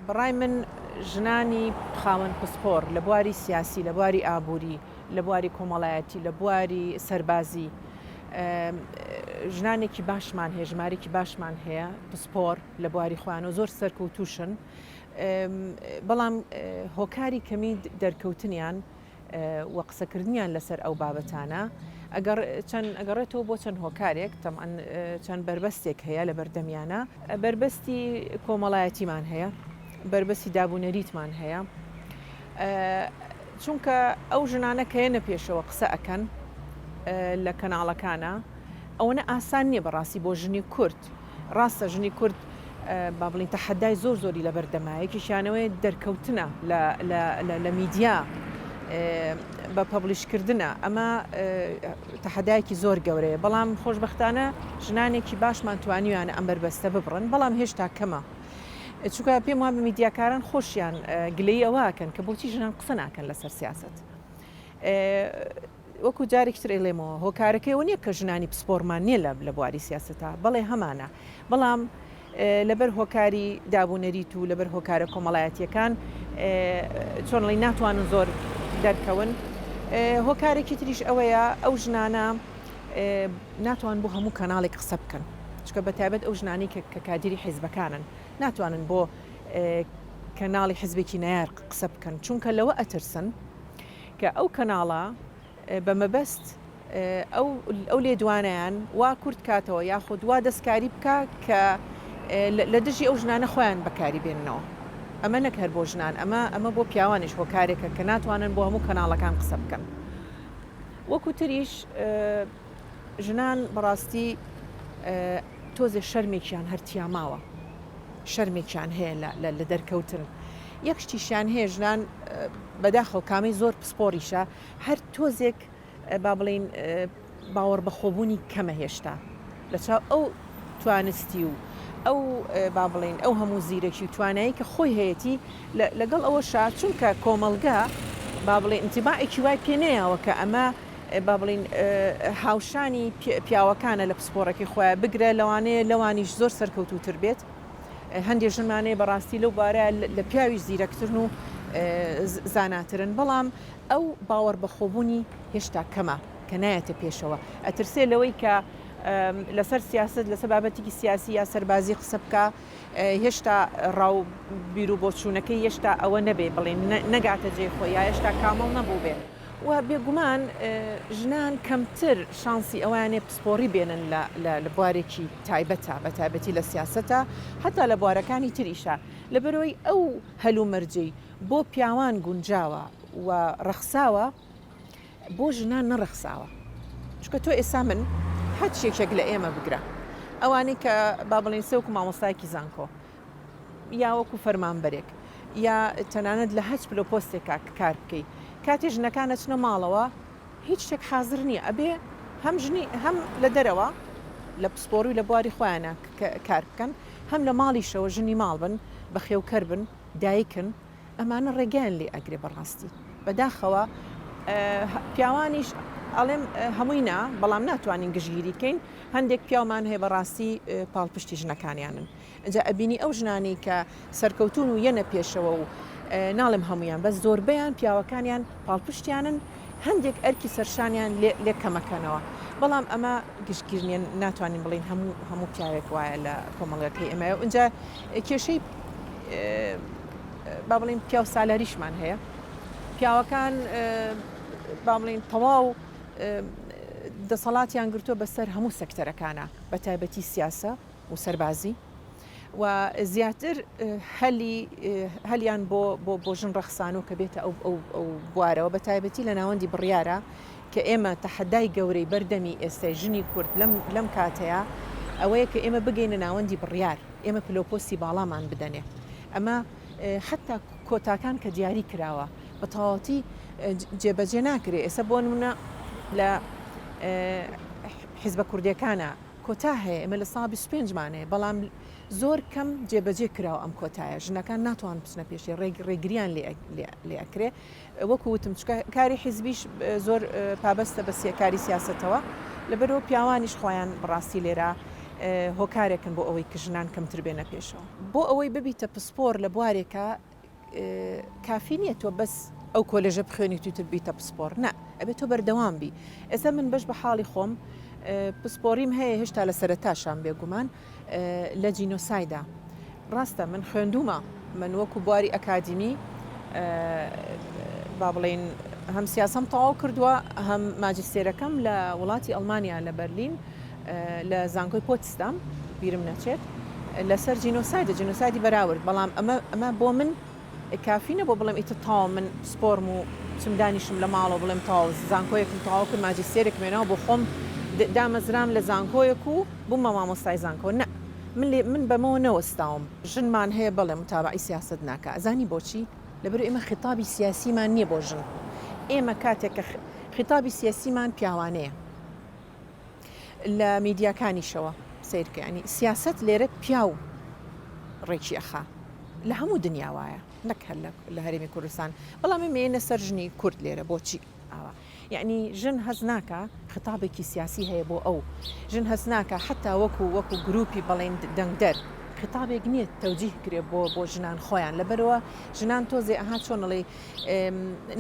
بەڕای من ژنانی خاوەن پسپۆر لە بواری سیاسی، لە بواری ئابووری، لە بواری کۆمەڵایەتی، لە بواری سەربازی ژنانێکی باشمان هەیە، ژمارێکی باشمان هەیە پسپۆر لە بواری خۆیان و زۆر سەرکەوتوشن، بەڵام هۆکاری کەمی دەرکەوتنیان و قسەکردنیان لەسەر ئەو بابەتانە ئەگەڕێتەوە بۆ چەند هۆکارێک تەمان چەند بربەستێک هەیە لە بەردەمیانە، بربەستی کۆمەڵایەتیمان هەیە، بربەستی دابوونەریتمان هەیە، چونکە ئەو ژنانە کە هێنە پێشەوە قسە ئەکەن لە کەناڵەکانە ئەوەنە ئاسان نییە بەڕاستی بۆ ژنی کورد. ڕاستە ژنی کورد با بڵین تەحەدای زۆر زۆری لە بەردەمایەکیشانەوەی دەرکەوتنە لە میدیا بە پەبلیشکردنە، ئەمە تەحەدایەکی زۆر گەورەیە، بەڵام خۆشبەختانە ژنانێکی باشمان توانیویانە ئەم بەربەستە ببڕن، بەڵام هێشتا کەمە. چونکە پێم وایە بە میدیاکاران خۆشیان گلەی ئەوەکەن کە بۆچی ژنان قسە ناکەن لەسەر سیاست. وەکو جارێکتر ئێڵێمەوە هۆکارەکەی ئەوە نییە کە ژنانی پسپۆرمان نییە لە بواری سیاستە، بەڵێ هەمانە، بەڵام لەبەر هۆکاری دابوونەریت و لەبەر هۆکارە کۆمەڵایەتیەکان چۆنڵی ناتوانن زۆر دەرکەون. هۆکارێکی تریش ئەوەیە ئەو ژنانە ناتوان بۆ هەموو کەناڵێک قسە بکەن، چکە بەتایبەت ئەو ژنانی کە کادیری حیزبەکانن ناتوانن بۆ کەناڵی حیزبێکی نایار قسە بکەن، چونکە لەوە ئەترسن کە ئەو کەناڵە بە مەبەست ئەو لێدوانیان وا کورد کاتەوە یاخود وا دەستکاری بکە کە لە دژی ئەو ژنانە خۆیان بەکاری بێننەوە. ئەمە نەک هەر بۆ ژنان، ئەمە بۆ پیاوانش هۆکارێکە کە ناتوانن بۆ هەموو کەناڵەکان قسە بکەن. وەکو تریش ژنان بەڕاستی تۆزێ شەرمێکیان هەرتیا ماوە، شەرمێکیان هەیە لە دەرکەوتن. یەک شتیشیان هەیە ژنان بەداخەوە کامی زۆر پسپۆریشە، هەر تۆزێک با بڵین باوەڕ بەخۆبوونی کەمە هێشتا لە چاو ئەو توانستی و ئەو با بڵین ئەو هەموو زیرەکی و توانایی کە خۆی هەیەی لەگەڵ ئەوەشا، چونکە کۆمەلگا با بڵێن ئینتیباعێکی وای پێ نەیەوە کە ئەمە با بڵین هاوشانی پیاوەکانە لە پسپۆڕەکەی خۆیان بگرە، لەوانەیە لەوانیش زۆر سەرکەوتوتر بێت. هەندێک ژنمانەیە بەڕاستی لەو بارە لە پیاویش زیرەکترن و زاناترن، بەڵام ئەو باوەڕ بەخۆبوونی هێشتا کەمە کە نایەتە پێشەوە. ئەترسێ لەوەی کە لەسەر سیاست لەسەر بابەتێکی سیاسی یا سەربازی قسە بکە، هێشتا ڕاو بیر و بۆچوونەکەی هێشتا ئەوە نەبێ بڵێن نەگاتە جێ خۆی یا هێشتا کامەڵ نەبوو بێ. و بێگومان ژنان کەمتر شانسی ئەوانێ پسپۆڕی بێنن لە بوارێکی تایبەتە، بە تایبەتی لە سیاستە، حتا لە بوارەکانی تریشە، لەبەرەوەی ئەو هەلومەرجەی بۆ پیاوان گونجاوە و ڕەخساوە بۆ ژنان نەڕەخساوە. چکە تۆ ئێستا من هەر شێکێک لە ئێمە بگرە، ئەوانەی کە با بڵین سێوەکو مامۆستایەکی زانکۆ یا وەکو فەرمانبەرێک یا تەنانەت لە هەچ پلۆپۆستێکا کار بکەی، کاتێ ژنەکانە چنە ماڵەوە هیچ شتێک حازر نییە، ئەبێ هەم لە دەرەوە لە پسپۆڕی لە بواری خۆیانە کار بکەن، هەم لە ماڵیشەوە ژنی ماڵ بن، بەخێوکەر بن، دایکن، ئەمانە ڕێگەیان لێ ئەگرێ بەڕاستی. بەداخەوە پیاوانیش ئەڵێم هەمووینا، بەڵام ناتوانین گشتگیری بکەین، هەندێک پیاومان هەیە بەڕاستی پاڵپشتی ژنەکانیانن. ئەجا ئەبینی ئەو ژنانی کە سەرکەوتون و یەنە پێشەوە و ناڵێم هەمویان بەس زۆربەیان پیاوەکانیان پاڵپشتیانن، هەندێک ئەرکی سەرشانیان لێ کەمەکەنەوە، بەڵام ئەمە گشتگیرنیان ناتوانین بڵین هەموو پیاوێک وایە لە کۆمەڵگەکەی ئێمە. ئەوجا کێشەی با بڵین پیاو سالاریشمان هەیە، پیاوەکان با بڵین تەواو دەسەڵاتیان گرتووە بەسەر هەموو سەکتەرەکانە، بە تایبەتی سیاسە و سەربازی، و زیاتر هەلیان بۆ ژن ڕەخسانۆ کە بێتە ئەو بوارەوە، بە تایبەتی لە ناوەندی بڕیارە کە ئێمە تەحەدای گەورەی بەردەمی ئێستای ژنی کورد لەم کاتەیە ئەوەیە کە ئێمە بگەینە ناوەندی بڕیار، ئێمە پلۆپۆستی باڵامان بدەنێ. ئەمە حتا کۆتاکان کە دیاری کراوە بە تەواوەتی جێبەجێ ناکرێ. ئێستا بۆ نمونە لە حیزبە کوردیەکانە کۆتا هەیە، ئێمە لە ساڵ 25مانەیە، بەڵام زۆر کەم جێبەجێ کراوە ئەم کۆتایە، ژنەکان ناتوان بچنە پێشی، ڕێگریان لێ ئەکرێ. وەکو وتم کاری حیزبیش زۆر پابەستە بە کاری سیاسەتەوە، لەبەرەوە پیاوانیش خۆیان بەڕاستی لێرە هۆکارێکن بۆ ئەوەی کە ژنان کەمتر بێنە پێشەوە بۆ ئەوەی ببیتە پسپۆر لە بوارێکە کافی نییە تۆ بەس ئەو کۆلێژە بخوێنی توتر بیتە پسپۆر نه ئەبێت تۆ بەردەوام بی ئێستا من بەش بە حاڵی خۆم پسپۆریم هەیە هێشتا لە سەرەتاشان بێگومان لە جینۆسایدا ڕاستە من خوێندومە من وەکو بواری ئەکادیمی با بڵێن هەم سیاسەم تەواو کردووە هەم ماجستێرەکەم لە وڵاتی ئەڵمانیا لە بەرلین لە زانکۆی پۆتسدام بیرم نەچێت لەسەر جینۆسایدی بەراورد بەڵام ئەمە بۆ من کافینە بۆ بڵێم ئیتر تاوا من سپۆرم و چمدانیشم لە ماڵەوە بڵێم تاوا زانکۆیەکم تەواو کرد ماجستێرێک مێنەوە بۆ خۆم دامەزرام لە زانکۆیەک و بوومە مامۆستای زانکۆ نە من بەمەوە نەوەستاوم ژنمان هەیە بەڵێ متابعی سیاست ناکە ئەزانی بۆچی لەبەر ئێمە خیتابی سیاسیمان نییە بۆ ژن ئێمە کاتێکە خیتابی سیاسیمان پیاوانەیە لە میدیاکانیشەوە سیرکە ینی سیاست لێرە پیاو ڕێکی ئەخا لە هەموو دنیاوایە نەک هەر لە هەرێمی کوردستان بەڵام مێنە سەر ژنی کورد لێرە بۆچی ئاوا یعنی ژن هەز ناکە خیتابێکی سیاسی هەیە بۆ ئەو ژن هەز ناکە حتا وەکو گروپی بەڵێن دەنگدەر خیتابێک نییە تەوجیه کرێ بۆ ژنان خۆیان لەبەرەوە ژنان تۆزێ ئەها چۆنڵێ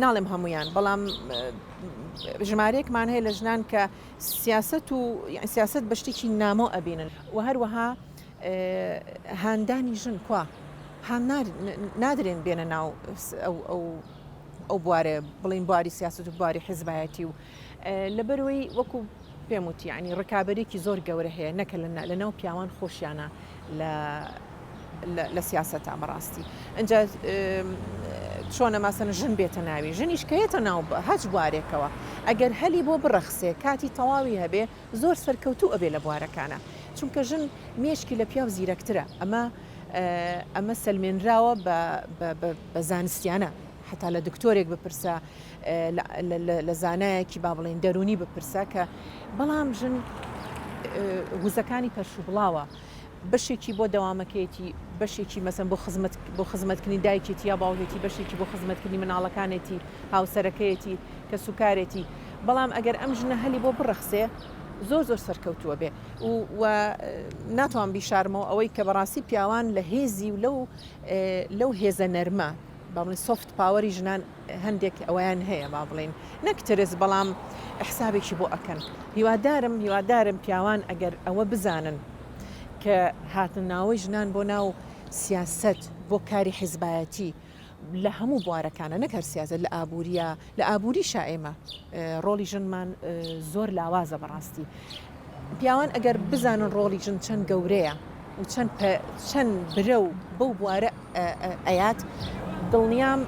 ناڵێم هەمویان بەڵام ژمارەیەکمان هەیە لە ژنان کە سیاست بە شتێکی نامۆ ئەبینن و هەروەها هاندانی ژن کوا هاان نادرێن بێنە ناو ئەو بوارێ بڵین بواری سیاست و بواری حیزبایەتی و لەبەرەوەی وەکو پێم وتی ینی ڕکابەرێکی زۆر گەورە هەیە نەکە لە ناو پیاوان خۆشیانە لە سیاسەتا بەڕاستی ئەجا چۆنە ماسەن ژن بێتە ناوی ژنیش کەیەتە ناو هەچ بوارێکەوە ئەگەر هەلی بۆ بڕەخسێ کاتی تەواوی هەبێ زۆر سەرکەوتوو ئەبێ لە بوارەکانە چونکە ژن مێشکی لە پیاو زیرەکترە ئەمە سلمێنراوە بە زانستیانە حتا لە دکتۆرێک بپرسە لە زانایەکی با بڵێن دەرونی بپرسە کە بەڵام ژن وزەکانی پەرشوبڵاوە بەشێکی بۆ دەوامەکەیەتی بەشێکی مەسن بۆ خزمەتکردنی دایکێتی یا باوکێتی بەشێکی بۆ خزمەتکردنی مناڵەکانێتی هاوسەرەکەیەتی کە سوکارێتی بەڵام ئەگەر ئەم ژنە هەلی بۆ بڕەخسێ زۆر سەرکەوتووە بێ و ناتوان بیشارمەوە ئەوەی کە بەڕاستی پیاوان لە هێزی و لەو هێزە نەرمە با بڵێن سۆفت پاوەری ژنان هەندێک ئەویان هەیە با بڵێن نەکترس بەڵام حسابێکی بۆ ئەکەن هیوادارم پیاوان ئەگەر ئەوە بزانن کە هاتنناوەی ژنان بۆ ناو سیاست بۆ کاری حیزبایەتی لە هەموو بوارەکانە نەکەر سیاست لە ئابوووریە لە ئابووری شائێمە ڕۆلی ژنمان زۆر لاوازە بەڕاستی پیاوان ئەگەر بزانن ڕۆلی ژن چەند گەورەیە و چەند برە و بەو بوارە ئەیات دڵنیام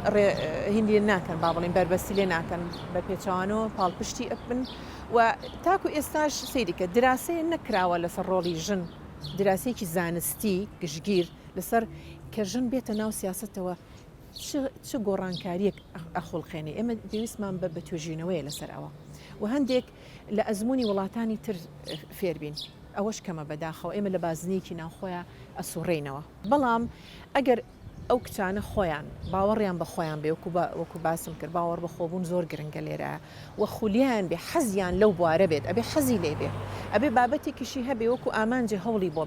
هیندی ناکەن با بڵێن بەربەستی لێ ناکەن بە پێچوانەوە پاڵپشتی ئەبن و تاکو ئێستاش سەیریکە دراسەیە نەکراوە لەسەر ڕۆلی ژن دراسەیەکی زانستی گشتگیر لەسەر کە ژن بێتە ناو سیاستەوە چ گۆڕانکاریەک ئەخۆڵخێنێ ئێمە پێویستمان بە توێژینەوەیە لەسەر ئەوە و هەندێک لە ئەزمموی وڵاتانی تر فێربین ئەوەش کەمە بەداخەوە ئێمە لە بازنێکی ناوخۆیان ئەسوڕێینەوە بەڵام ئەگەر ئەو کچانە خۆیان باوەڕیان بە خۆیان بێ وەکو باسم کرد باوەڕ بە خۆبوون زۆر گرنگە لێرە و خولیان بێ حەزیان لەو بوارە بێت ئەبێ حەزی لێ بێ ئەبێ بابەتێکیشی هەبێ وەکو ئامانجی هەوڵی بۆ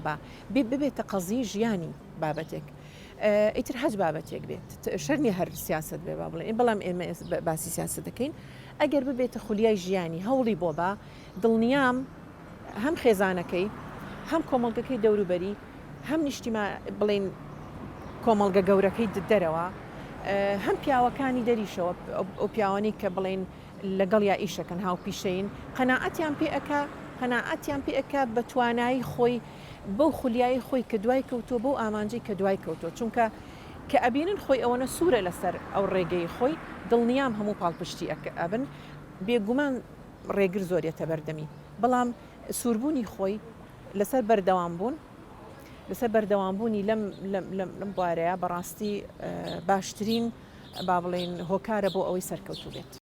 ببێتە قەزی ژیانی بابەتێک ئیتر حەج بابەتێک بێت شەرنی هەر سیاست بێ با بڵێن بەڵام ئێمە باسی سیاست دەکەین ئەگەر ببێتە خولیای ژیانی هەوڵی بۆ دڵنیام هەم خێزانەکەی هەم کۆمەڵگەکەی دەوروبەری هەم نیشتیما بڵێن کۆمەڵگە گەورەکەی دەرەوە هەم پیاوەکانی دەریشەوە ئەو پیاوانی کە بڵێن لەگەڵ یا ئیشەکەن هاو پیشەین قەناعەتیان پێ ئەکا بە توانایی خۆی بەو خولیایی خۆی کە دوای کەوتۆ بەو ئامانجی کە دوای کەوتۆ چونکە کە ئەبینن خۆی ئەوەنە سوورە لەسەر ئەو ڕێگەی خۆی دڵنیام هەموو پاڵپشتی ئەبن بێگومان ڕێگر زۆریەتە بەردەمی بەڵام سووربوونی خۆی لەسەر بەردەوامبوونی لەم بوارەیە بەڕاستی باشترین با بڵێن هۆکارە بۆ ئەوەی سەرکەوتوو بێت.